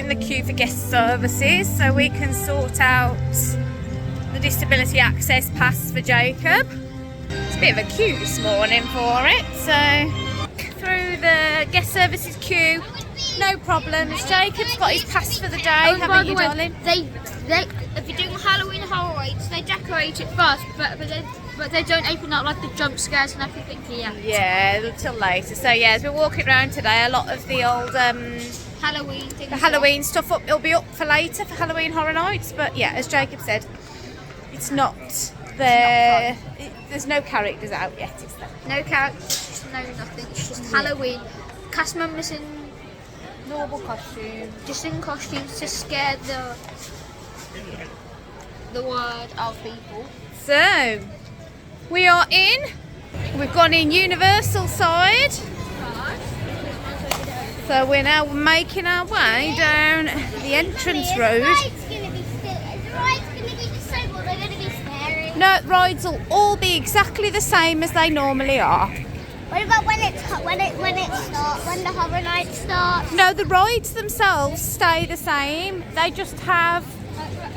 in the queue for guest services so we can sort out the disability access pass for Jacob. It's a bit of a queue this morning for it, so through the guest services queue, no problems. Jacob's got his pass for the day, haven't you, darling? They, if you're doing Halloween Horror Nights, they decorate it first, but they don't open up like the jump scares and everything here. Yeah, until later. So yeah, as we're walking around today, a lot of the old Halloween things. The Halloween stuff it'll be up for later for Halloween Horror Nights. But yeah, as Jacob said, it's not there. There's no characters out yet, is there? No characters, no nothing. It's just Halloween. Cast members in Normal costume. just in costumes to scare the word of people. So we are in. We've gone in Universal side. So we're now making our way down the entrance road. No, rides will all be exactly the same as they normally are. What about when it starts? When the Horror Nights start? No, the rides themselves stay the same. They just have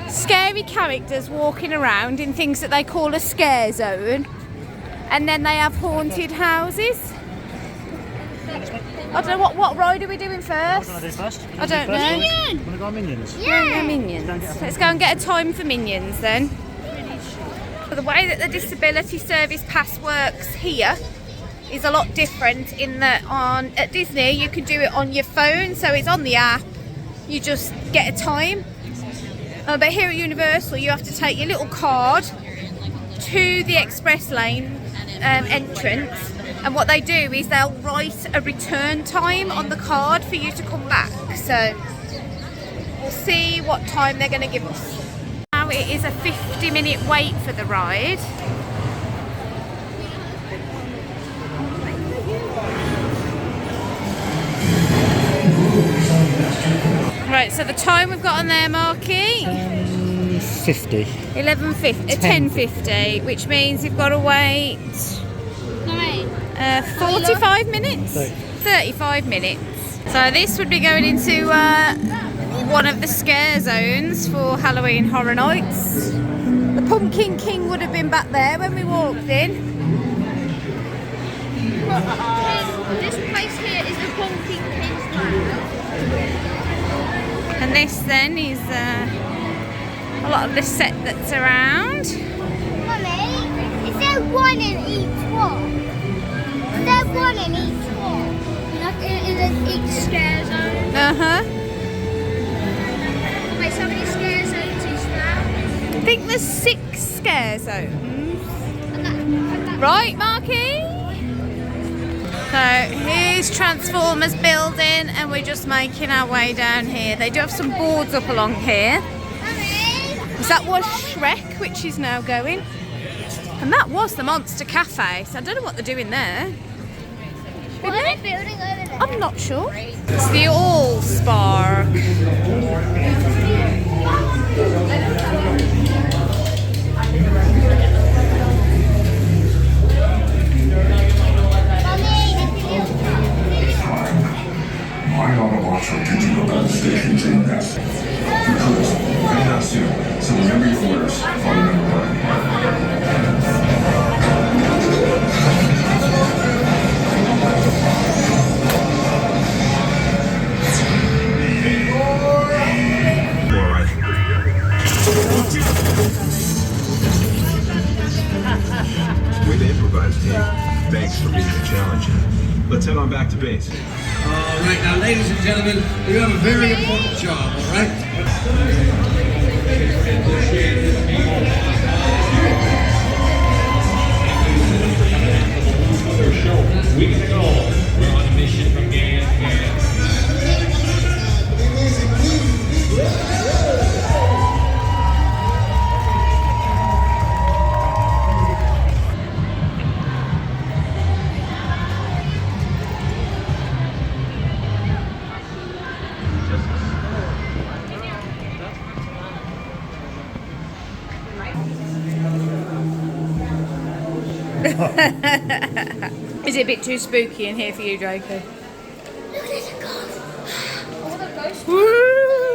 scary characters walking around in things that they call a scare zone, and then they have haunted houses. I don't know what ride are we doing first? What do I do first? I don't know. Minions! Want to go on Minions? Yeah, Minions. Let's go and get a time for Minions then. So the way that the disability service pass works here is a lot different in that at Disney you can do it on your phone, so it's on the app, you just get a time. But here at Universal you have to take your little card to the express lane entrance, and what they do is they'll write a return time on the card for you to come back. So we'll see what time they're going to give us. Now it is a 50-minute wait for the ride. Right, so the time we've got on there, Marky? 50. 10:50, which means you've got to wait 45 minutes? 35 minutes. So this would be going into one of the scare zones for Halloween Horror Nights. The Pumpkin King would have been back there when we walked in. This place here is the Pumpkin King's land. And this then is a lot of the set that's around. Mummy, is there one in each one? Is there one in each one? Like in each scare zone. Uh-huh. Wait, so many scare zones is there? I think there's 6 scare zones. And that Right, Marky? So here's Transformers building, and we're just making our way down here. They do have some boards up along here. Because that was Shrek, which is now going. And that was the Monster Cafe, so I don't know what they're doing there. What are they building over there? I'm not sure. It's the All Spark. My Autobots are picking up at the station team next. Recruits, heading out soon, so remember your orders. Follow number 1. Way to improvise, team. Thanks for meeting the challenge. Let's head on back to base. All right, now, ladies and gentlemen, you have a very important job, all right? We can go. We're on a mission from Gan. Is it a bit too spooky in here for you, Draco? Look, there's a ghost. Woo!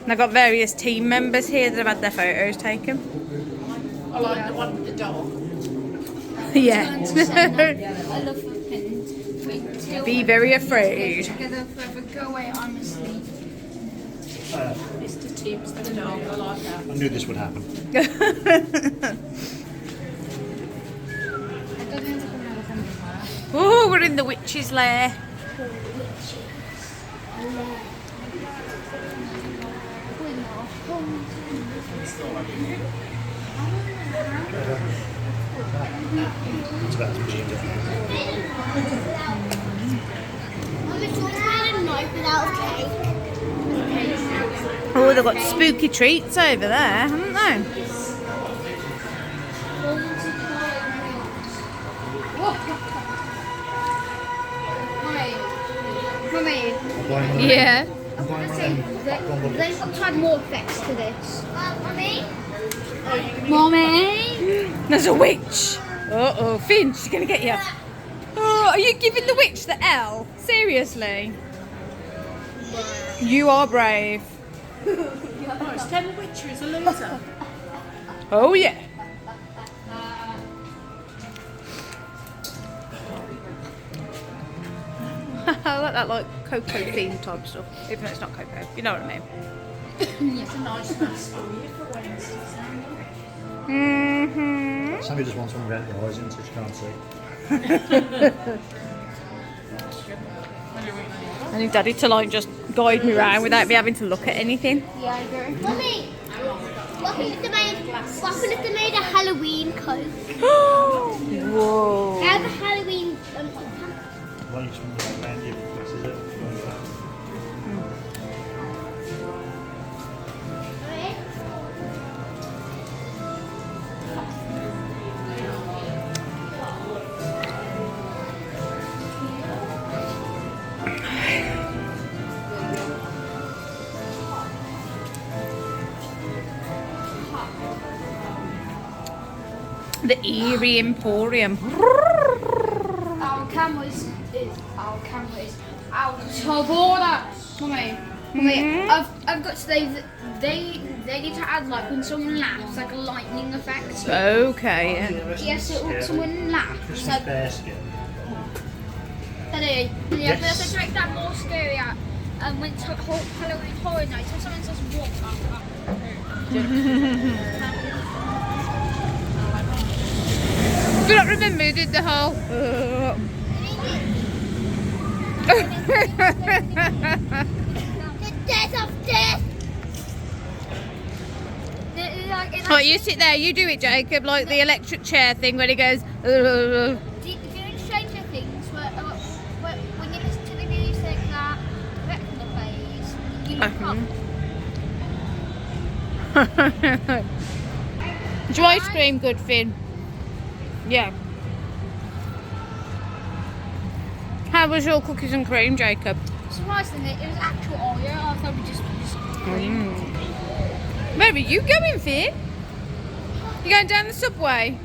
And I've got various team members here that have had their photos taken. I like the one with the dog. Yeah. I love flipping. Be very afraid. Together forever. Go away. I'm asleep. Mr. Tibbs, the dog. I like that. I knew this would happen. Oh, we're in the witch's lair. It's about to be Mummy, do you want to have a knife without cake? Oh, they've got spooky treats over there, haven't they? Mummy. Yeah. Let's add more effects to this. Mummy? Mommy! There's a witch. Uh-oh, Finn, she's going to get you. Oh, are you giving the witch the L? Seriously? You are brave. Oh, it's Ken Witcher is a loser. Oh, yeah. I like that, like, cocoa theme type stuff, even though it's not cocoa. You know what I mean? It's a nice mask for you for Wednesday. Mm-hmm. Sammy just wants one without the eyes in so she can't see. I need Daddy to, like, just guide me around without me having to look at anything. Yeah, I agree. Mummy, what if they made a Halloween Coke? Whoa. I have a Halloween. Why don't you spin it around you? This is it. The Eerie Emporium. Our camera is out of order. Mummy, I've got to say that they need to add, like, when someone laughs, like a lightning effect. Okay, yeah. Yes, so when someone laughs, Christmas like, basket. yeah, Yes. but to make that more scary, when it's Halloween Horror Night, when someone says what? Do not remember who did the whole. The death of death. Oh, you sit there, you do it, Jacob, like the electric chair thing when he goes. Do you know Stranger Things, where when you listen to the music that Vecna plays, you look up? Is your ice cream good, Finn? Yeah. How was your cookies and cream, Jacob? Surprisingly, it was actual Oreo. I thought we just cream. Where are you going, Finn? You going down the subway?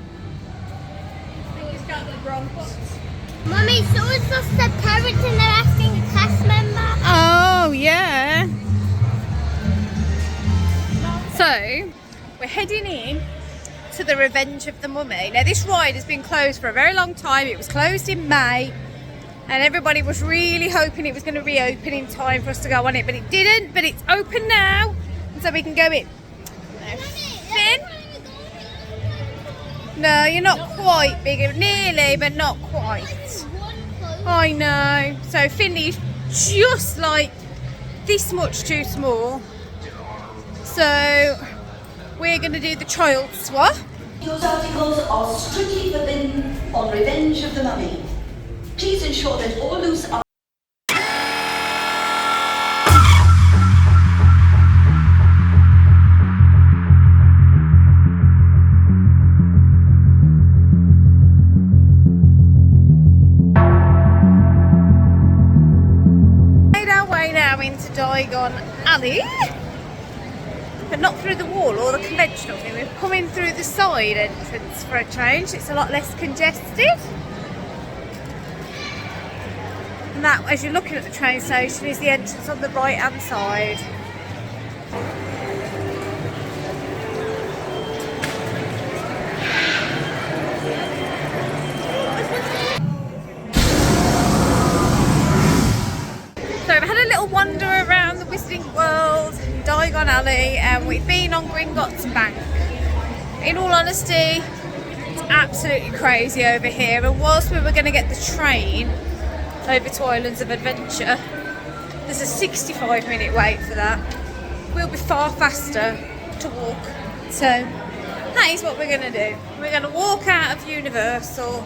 Mummy, so it's just the parents and they're asking a class member. Oh, yeah. So, we're heading in to the Revenge of the Mummy. Now, this ride has been closed for a very long time. It was closed in May, and everybody was really hoping it was going to reopen in time for us to go on it, but it didn't. But it's open now, and so we can go in. Finn? No, you're not quite big. Nearly, but not quite. I know. So Finley's just like this much too small. So we're going to do the child swap. Those articles are strictly forbidden on Revenge of the Mummy. Please ensure that all loose articles. Made our way now into Diagon Alley, but not through the wall or the conventional thing. We're coming through the side entrance for a change. It's a lot less congested. And that, as you're looking at the train station, is the entrance on the right hand side. Diagon Alley and we've been on Gringotts Bank. In all honesty, it's absolutely crazy over here, and whilst we were going to get the train over to Islands of Adventure, there's a 65-minute wait for that. We'll be far faster to walk, so that is what we're going to do. We're going to walk out of Universal.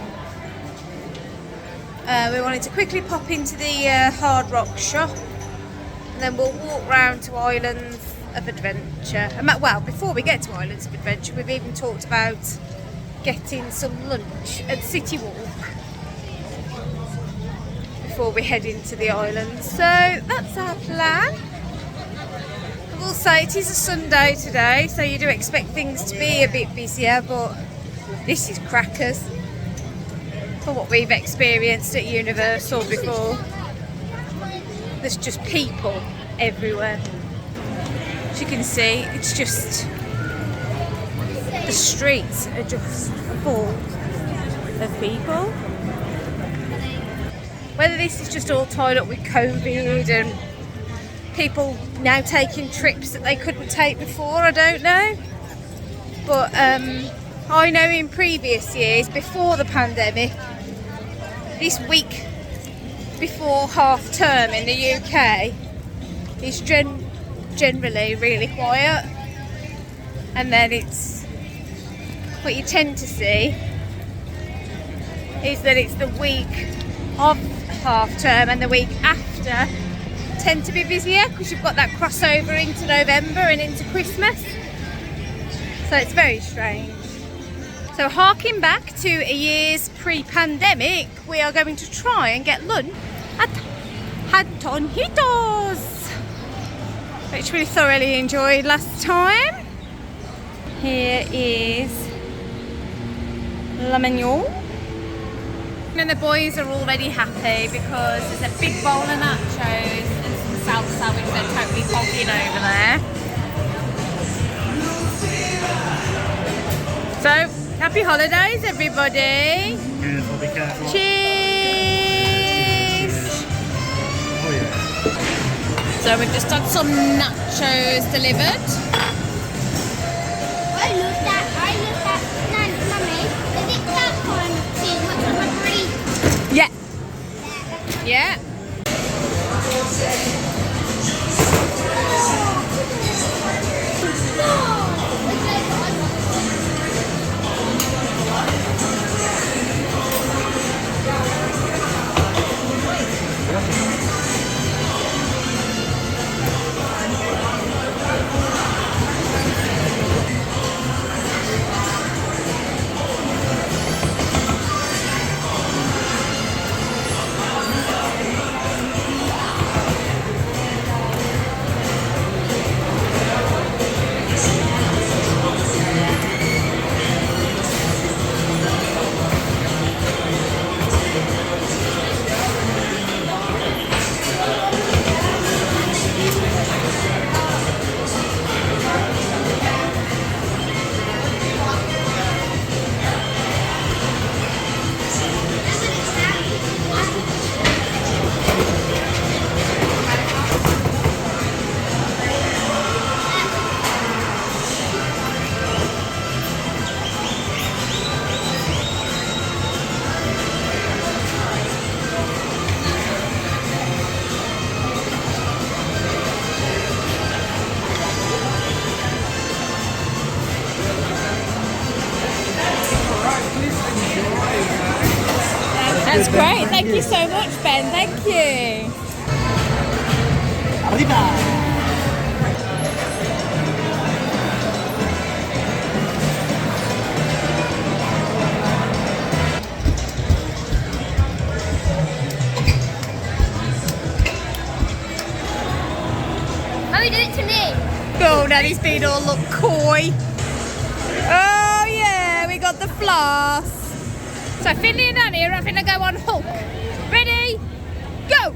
We wanted to quickly pop into the Hard Rock shop, and then we'll walk round to Islands of Adventure. And well, before we get to Islands of Adventure, we've even talked about getting some lunch at City Walk before we head into the islands. So that's our plan. I will say it is a Sunday today, so you do expect things to be a bit busier, but this is crackers for what we've experienced at Universal before. There's just people everywhere. As you can see, it's just, the streets are just full of people. Whether this is just all tied up with COVID and people now taking trips that they couldn't take before, I don't know. But I know in previous years, before the pandemic, this week before half term in the UK is generally really quiet, and then it's what you tend to see is that it's the week of half term and the week after tend to be busier, because you've got that crossover into November and into Christmas, so it's very strange. So harking back to a year's pre-pandemic, we are going to try and get lunch at Antojitos, which we thoroughly enjoyed last time. Here is La Mignon. And the boys are already happy because there's a big bowl of nachos and some salsa, which they're totally bogging over there. So, happy holidays, everybody. Careful, be careful. Cheers. Oh yeah. So we've just had some nachos delivered. I love that. No, Mummy, is it that one too much on my breath? Yeah. Yeah. That's great. Thank you so much, Ben. Thank you. Arriba! Mummy, do it to me. Oh, Daddy's been all look coy. Oh yeah, we got the floss. So Finley and Annie are having to go on Hulk. Ready? Go!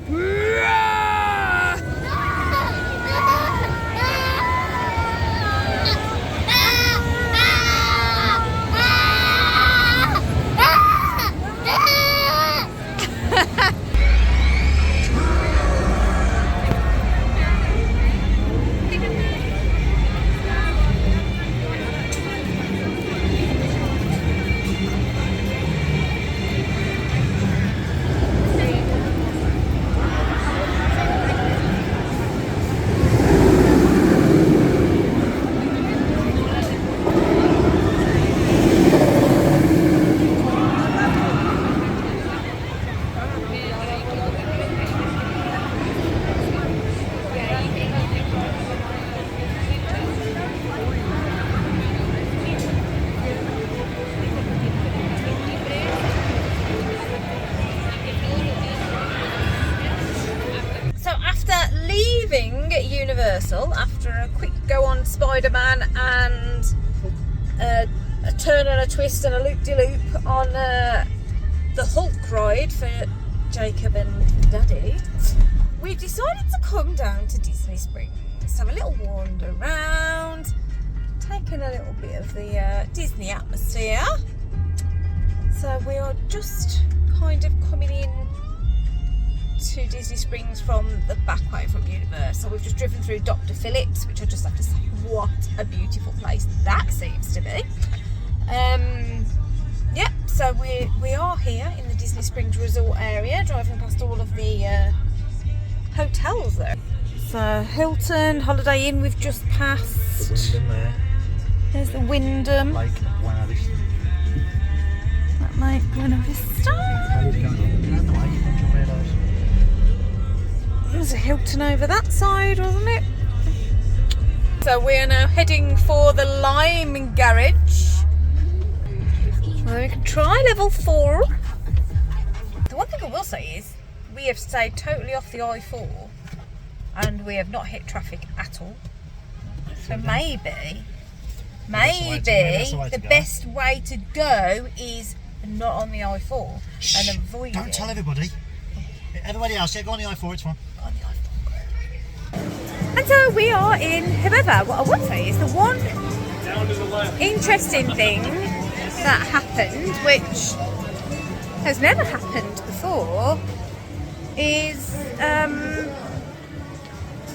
reversal after a quick go on Spider-Man and a turn and a twist and a loop-de-loop on the Hulk ride for Jacob and Daddy. We've decided to come down to Disney Springs, have a little wander around, taking a little bit of the Disney atmosphere. So we are just kind of coming in to Disney Springs from the back way from Universal. We've just driven through Dr. Phillips, which I just have to say, what a beautiful place that seems to be. Yeah, so we are here in the Disney Springs resort area, driving past all of the hotels there. So Hilton, Holiday Inn we've just passed. Wyndham there. There's the Wyndham. Lake Buena Vista. That Lake Buena Vista. There's a Hilton over that side, wasn't it? So we are now heading for the Lime Garage. Well, we can try level 4. The one thing I will say is we have stayed totally off the I-4 and we have not hit traffic at all. So maybe the best way to go is not on the I-4 and avoid Don't it. tell everybody. Everybody else, yeah, go on the I-4, it's fine. On the I-4. And so we are in Hibaba. What I would say is the one interesting thing that happened, which has never happened before, is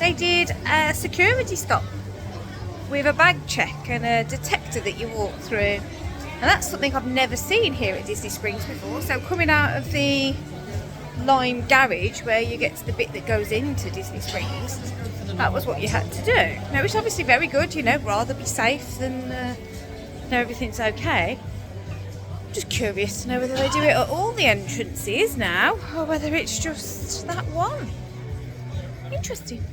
they did a security stop with a bag check and a detector that you walk through, and that's something I've never seen here at Disney Springs before. So coming out of the Lime Garage, where you get to the bit that goes into Disney Springs, that was what you had to do. Now, it's obviously very good, you know, rather be safe than know everything's okay. Just curious to know whether they do it at all the entrances now, or whether it's just that one. Interesting.